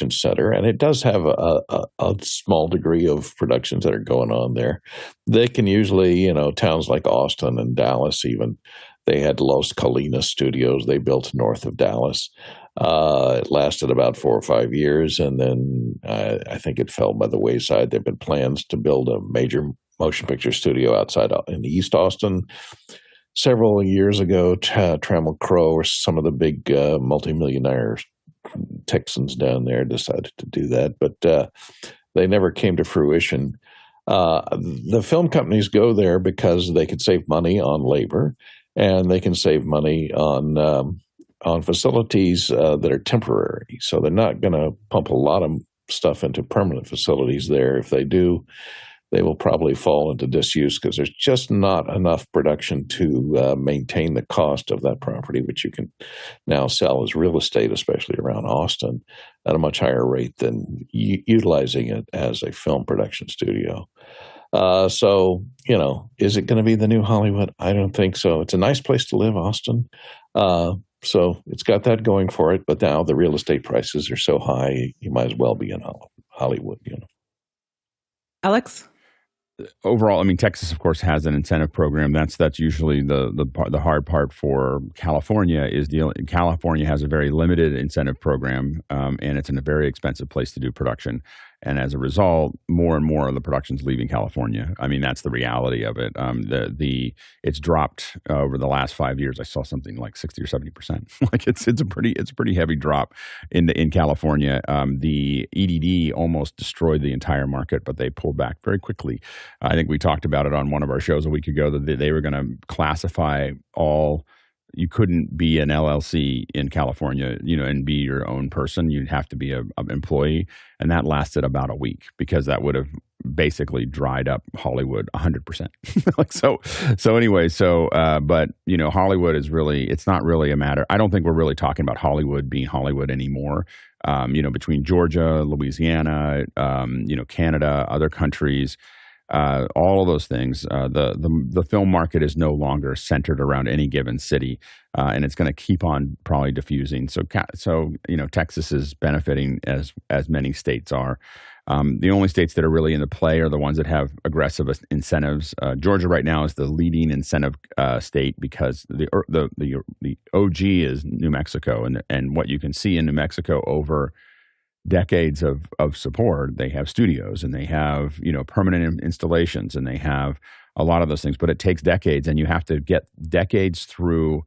center, and it does have a small degree of productions that are going on there. They can usually, towns like Austin and Dallas, even they had Los Colinas Studios they built north of Dallas. It lasted about 4 or 5 years, and then I think it fell by the wayside. There have been plans to build a major motion picture studio outside in East Austin. Several years ago, Trammell Crow or some of the big multimillionaire Texans down there decided to do that, but they never came to fruition. The film companies go there because they can save money on labor, and they can save money on facilities that are temporary. So they're not going to pump a lot of stuff into permanent facilities there. If they do, they will probably fall into disuse because there's just not enough production to maintain the cost of that property, which you can now sell as real estate, especially around Austin, at a much higher rate than utilizing it as a film production studio. So, is it going to be the new Hollywood? I don't think so. It's a nice place to live, Austin. So it's got that going for it, but now the real estate prices are so high, you might as well be in Hollywood, Alex? Overall, I mean, Texas, of course, has an incentive program. That's usually the hard part for California. California has a very limited incentive program, and it's in a very expensive place to do production. And as a result, more and more of the production's leaving California. I mean, that's the reality of it. It's dropped over the last 5 years. I saw something like 60 or 70%. Like it's a pretty heavy drop in California. The EDD almost destroyed the entire market, but they pulled back very quickly. I think we talked about it on one of our shows a week ago that they were going to classify all. You couldn't be an LLC in California, and be your own person. You'd have to be an employee. And that lasted about a week because that would have basically dried up Hollywood 100%. But Hollywood is really, it's not really a matter. I don't think we're really talking about Hollywood being Hollywood anymore. Between Georgia, Louisiana, Canada, other countries, all of those things, the film market is no longer centered around any given city, and it's going to keep on probably diffusing. So Texas is benefiting as many states are. The only states that are really in the play are the ones that have aggressive incentives. Georgia right now is the leading incentive state because the OG is New Mexico, and what you can see in New Mexico over decades of support, they have studios and they have permanent installations and they have a lot of those things, but it takes decades, and you have to get decades through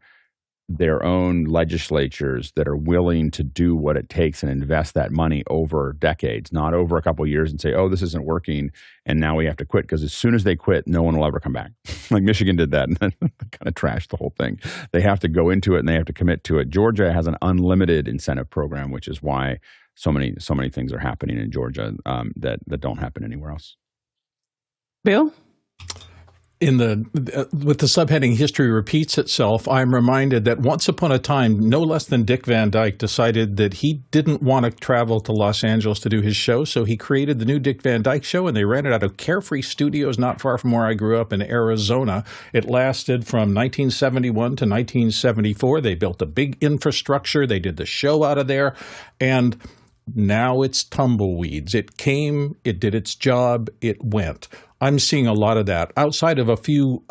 their own legislatures that are willing to do what it takes and invest that money over decades, not over a couple of years and say, oh, this isn't working and now we have to quit, because as soon as they quit, no one will ever come back. Like Michigan did that and then kind of trashed the whole thing. They have to go into it and they have to commit to it. Georgia has an unlimited incentive program, which is why so many things are happening in Georgia that don't happen anywhere else. Bill? With the subheading "History Repeats Itself," I'm reminded that once upon a time, no less than Dick Van Dyke decided that he didn't want to travel to Los Angeles to do his show, so he created the new Dick Van Dyke Show, and they ran it out of Carefree Studios not far from where I grew up in Arizona. It lasted from 1971 to 1974. They built a big infrastructure. They did the show out of there, and now it's tumbleweeds. It came, it did its job, it went. I'm seeing a lot of that. Outside of a few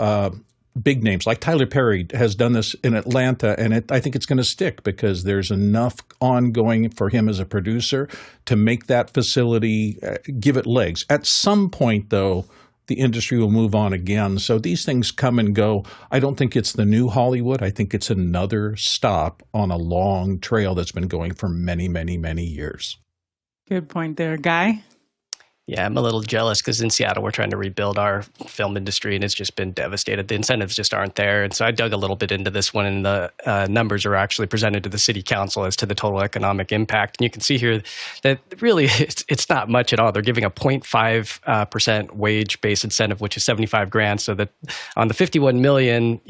big names like Tyler Perry has done this in Atlanta, and I think it's going to stick because there's enough ongoing for him as a producer to make that facility give it legs. At some point, though, the industry will move on again. So these things come and go. I don't think it's the new Hollywood. I think it's another stop on a long trail that's been going for many, many, many years. Good point there, Guy. Yeah, I'm a little jealous because in Seattle, we're trying to rebuild our film industry and it's just been devastated. The incentives just aren't there. And so I dug a little bit into this one, and the numbers are actually presented to the city council as to the total economic impact. And you can see here that really it's not much at all. They're giving a 0.5% wage-based incentive, which is $75,000. So that on the 51 million,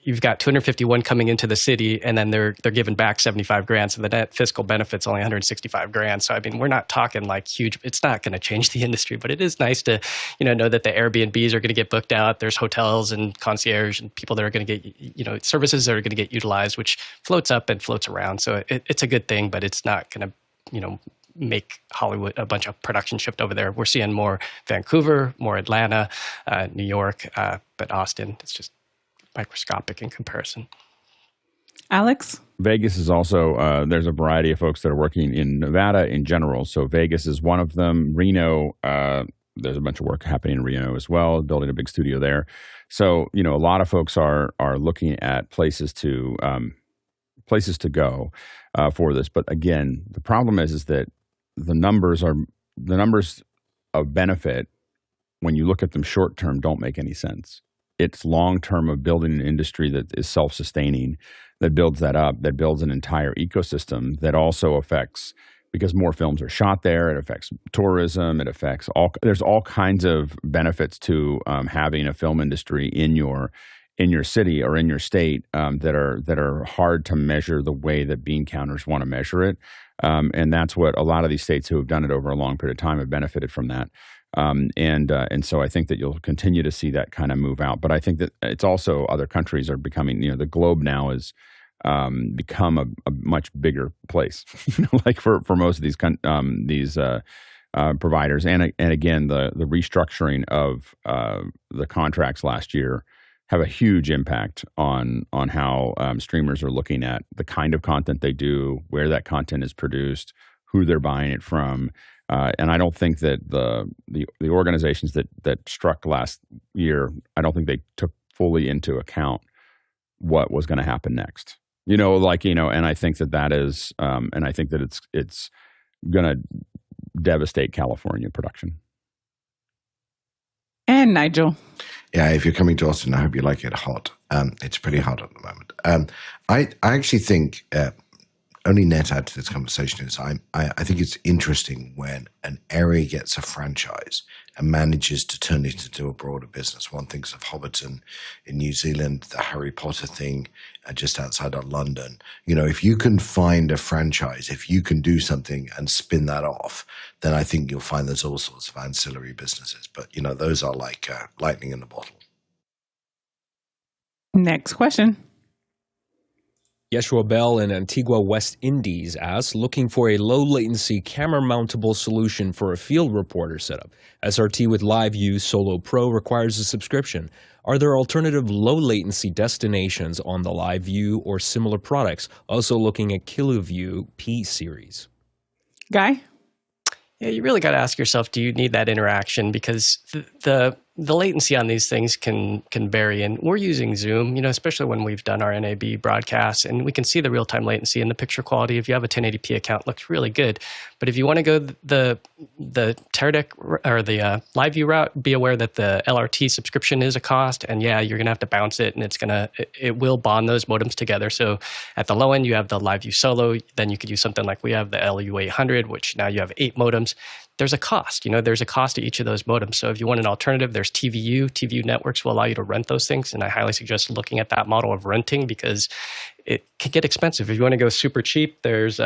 you've got 251 coming into the city, and then they're giving back 75,000. So the net fiscal benefit's only 165,000. So I mean, we're not talking like huge. It's not going to change the industry, but it is nice to know that the Airbnbs are going to get booked out. There's hotels and concierge and people that are going to get services that are going to get utilized, which floats up and floats around. So it's a good thing, but it's not going to make Hollywood a bunch of production shift over there. We're seeing more Vancouver, more Atlanta, New York, but Austin, it's just microscopic in comparison. Alex? Vegas is also, there's a variety of folks that are working in Nevada in general. So Vegas is one of them. Reno, there's a bunch of work happening in Reno as well, building a big studio there. So, a lot of folks are looking at places to go for this. But again, the problem is that the numbers of benefit, when you look at them short term, don't make any sense. It's long-term of building an industry that is self-sustaining, that builds that up, that builds an entire ecosystem that also affects, because more films are shot there, it affects tourism, it affects there's all kinds of benefits to having a film industry in your city or in your state that are hard to measure the way that bean counters want to measure it. And that's what a lot of these states who have done it over a long period of time have benefited from that. And so I think that you'll continue to see that kind of move out. But I think that it's also other countries are becoming, the globe now has become a much bigger place, like for most of these providers. And again, the restructuring of the contracts last year have a huge impact on how streamers are looking at the kind of content they do, where that content is produced, who they're buying it from. And I don't think that the organizations that struck last year, I don't think they took fully into account what was going to happen next. And I think that is, and I think that it's going to devastate California production. And Nigel. Yeah, if you're coming to Austin, I hope you like it hot. It's pretty hot at the moment. I actually think only net add to this conversation is I think it's interesting when an area gets a franchise and manages to turn it into a broader business. One thinks of Hobbiton in New Zealand, the Harry Potter thing just outside of London. If you can find a franchise, if you can do something and spin that off, then I think you'll find there's all sorts of ancillary businesses. But, those are like lightning in the bottle. Next question. Yeshua Bell in Antigua, West Indies asks, looking for a low-latency camera-mountable solution for a field reporter setup. SRT with LiveU Solo Pro requires a subscription. Are there alternative low-latency destinations on the LiveU or similar products? Also looking at KiloView P Series. Guy? Yeah, you really got to ask yourself, do you need that interaction? Because the latency on these things can vary. And we're using Zoom, especially when we've done our NAB broadcasts, and we can see the real-time latency and the picture quality. If you have a 1080p account, it looks really good. But if you want to go the Teradek or the LiveU route, be aware that the LRT subscription is a cost, and yeah, you're going to have to bounce it, and it will bond those modems together. So at the low end, you have the LiveU Solo. Then you could use something like we have the LU 800, which now you have 8 modems. There's a cost, there's a cost to each of those modems. So if you want an alternative, there's TVU. TVU networks will allow you to rent those things. And I highly suggest looking at that model of renting because it can get expensive. If you want to go super cheap, there's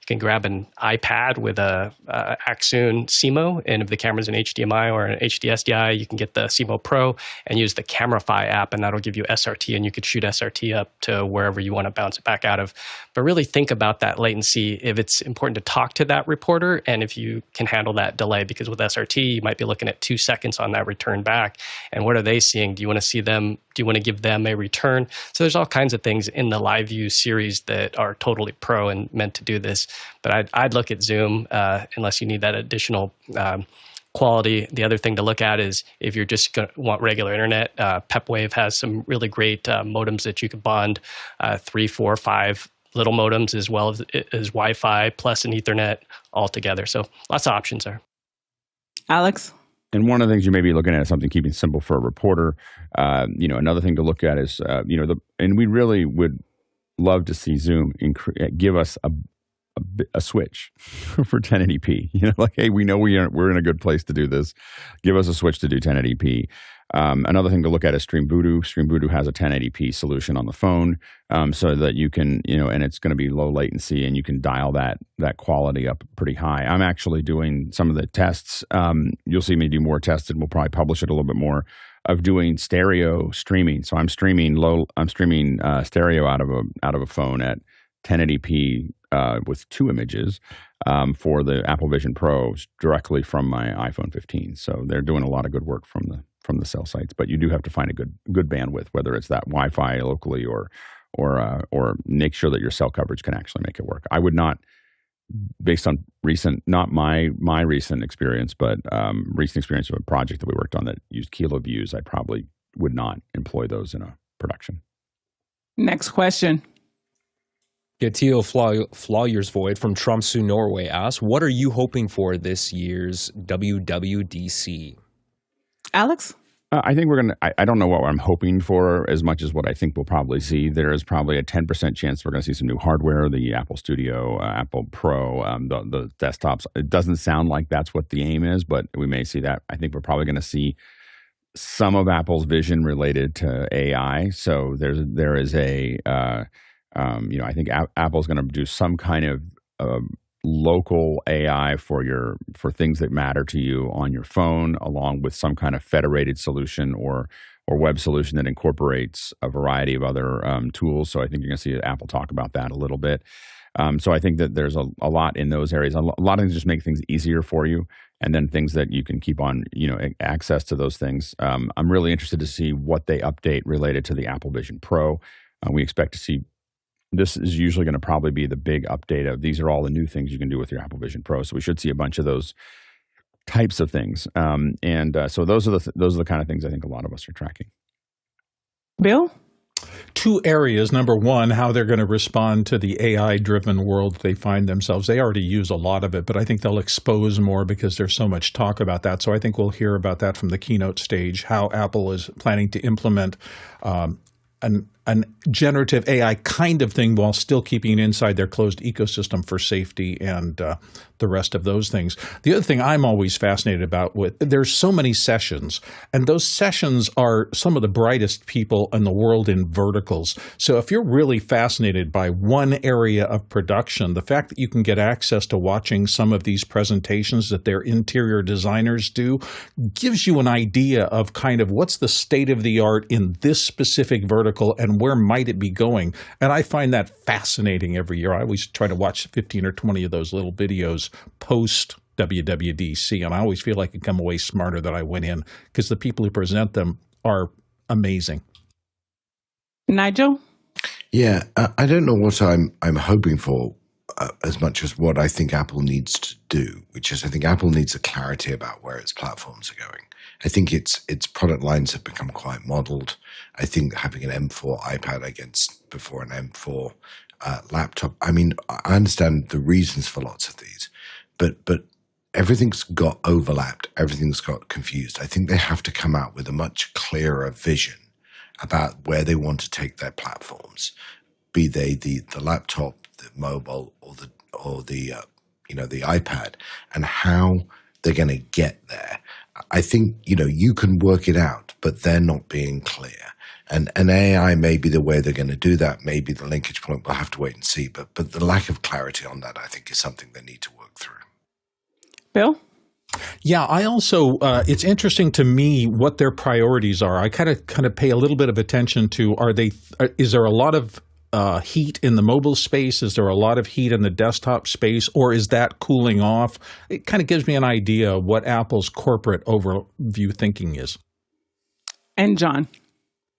can grab an iPad with a Axoon CMO, and if the camera's an HDMI or an HD SDI, you can get the CMO Pro and use the Camerify app, and that'll give you SRT, and you could shoot SRT up to wherever you want to bounce it back out of. But really think about that latency, if it's important to talk to that reporter, and if you can handle that delay, because with SRT, you might be looking at 2 seconds on that return back. And what are they seeing? Do you want to see them? Do you want to give them a return? So there's all kinds of things in the LiveU series that are totally pro and meant to do this. But I'd look at Zoom unless you need that additional quality. The other thing to look at is if you're just going to want regular internet, PepWave has some really great modems that you could bond 3, 4, 5 little modems as well as Wi-Fi plus an Ethernet all together. So lots of options there. Alex? And one of the things you may be looking at is something keeping simple for a reporter. Another thing to look at is, and we really would love to see Zoom give us a switch for 1080p. Hey, we know we're in a good place to do this. Give us a switch to do 1080p. Another thing to look at is Stream Voodoo. Stream Voodoo has a 1080p solution on the phone, so that you can, and it's going to be low latency, and you can dial that quality up pretty high. I'm actually doing some of the tests. You'll see me do more tests, and we'll probably publish it a little bit more, of doing stereo streaming. So I'm streaming stereo out of a phone at 1080p with 2 images for the Apple Vision Pro directly from my iPhone 15. So they're doing a lot of good work from the cell sites, but you do have to find a good bandwidth, whether it's that Wi-Fi locally or make sure that your cell coverage can actually make it work. I would not, based on not my recent experience, but recent experience of a project that we worked on that used KiloViews, I probably would not employ those in a production. Next question. Theo Flawyers Void from Tromsø, Norway asks, what are you hoping for this year's WWDC? Alex? I think I don't know what I'm hoping for as much as what I think we'll probably see. There is probably a 10% chance we're going to see some new hardware, the Apple Studio, Apple Pro, the desktops. It doesn't sound like that's what the aim is, but we may see that. I think we're probably going to see some of Apple's vision related to AI. So there is I think Apple's going to do some kind of local AI for things that matter to you on your phone, along with some kind of federated solution or web solution that incorporates a variety of other tools. So I think you're going to see Apple talk about that a little bit. So I think that there's a lot in those areas. A lot of things just make things easier for you, and then things that you can keep on, access to those things. I'm really interested to see what they update related to the Apple Vision Pro. We expect to see. This is usually going to probably be the big update of these are all the new things you can do with your Apple Vision Pro. So we should see a bunch of those types of things. So those are the kind of things I think a lot of us are tracking. Bill? 2 areas. Number one, how they're going to respond to the AI-driven world they find themselves. They already use a lot of it, but I think they'll expose more because there's so much talk about that. So I think we'll hear about that from the keynote stage, how Apple is planning to implement an generative AI kind of thing while still keeping it inside their closed ecosystem for safety and the rest of those things. The other thing I'm always fascinated about there's so many sessions, and those sessions are some of the brightest people in the world in verticals. So if you're really fascinated by one area of production, the fact that you can get access to watching some of these presentations that their interior designers do gives you an idea of kind of what's the state of the art in this specific vertical and where might it be going. And I find that fascinating every year. I always try to watch 15 or 20 of those little videos post WWDC, and I always feel like I come away smarter than I went in because the people who present them are amazing. Nigel? Yeah, I don't know what I'm hoping for as much as what I think Apple needs to do, which is I think Apple needs a clarity about where its platforms are going. I think its product lines have become quite modeled. I think having an M4 iPad before an M4 laptop. I mean, I understand the reasons for lots of these, but everything's got overlapped. Everything's got confused. I think they have to come out with a much clearer vision about where they want to take their platforms, be they the laptop, the mobile, or the iPad, and how they're going to get there. I think, you can work it out, but they're not being clear. And AI may be the way they're going to do that. Maybe the linkage point, we'll have to wait and see. But the lack of clarity on that, I think, is something they need to work through. Bill? Yeah, I also, it's interesting to me what their priorities are. I kind of pay a little bit of attention to, is there a lot of heat in the mobile space? Is there a lot of heat in the desktop space, or is that cooling off? It kind of gives me an idea of what Apple's corporate overview thinking is. And John?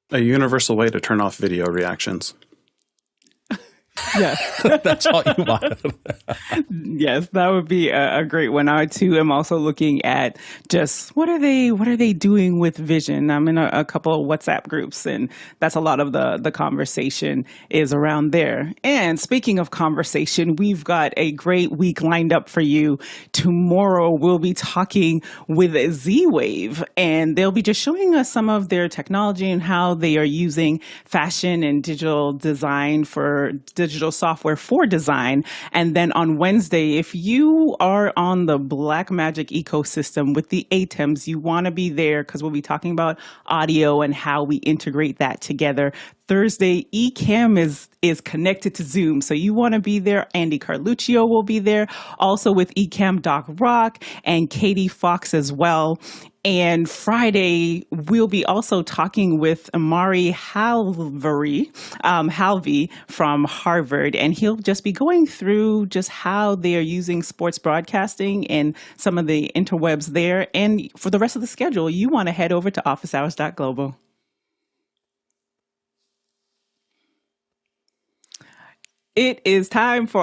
A universal way to turn off video reactions. Yes. That's all you want. Yes, that would be a great one. I too am also looking at just what are they doing with vision. I'm in a couple of WhatsApp groups, and that's a lot of the conversation is around there. And speaking of conversation, we've got a great week lined up for you. Tomorrow we'll be talking with Z-Wave, and they'll be just showing us some of their technology and how they are using fashion and digital design for digital software for design. And then on Wednesday, if you are on the Blackmagic ecosystem with the ATEMs, you want to be there because we'll be talking about audio and how we integrate that together. Thursday, eCam is connected to Zoom, so you want to be there. Andy Carluccio will be there, also with eCam Doc Rock and Katie Fox as well. And Friday, we'll be also talking with Amari Halvey from Harvard, and he'll just be going through just how they are using sports broadcasting and some of the interwebs there. And for the rest of the schedule, you want to head over to officehours.global. It is time for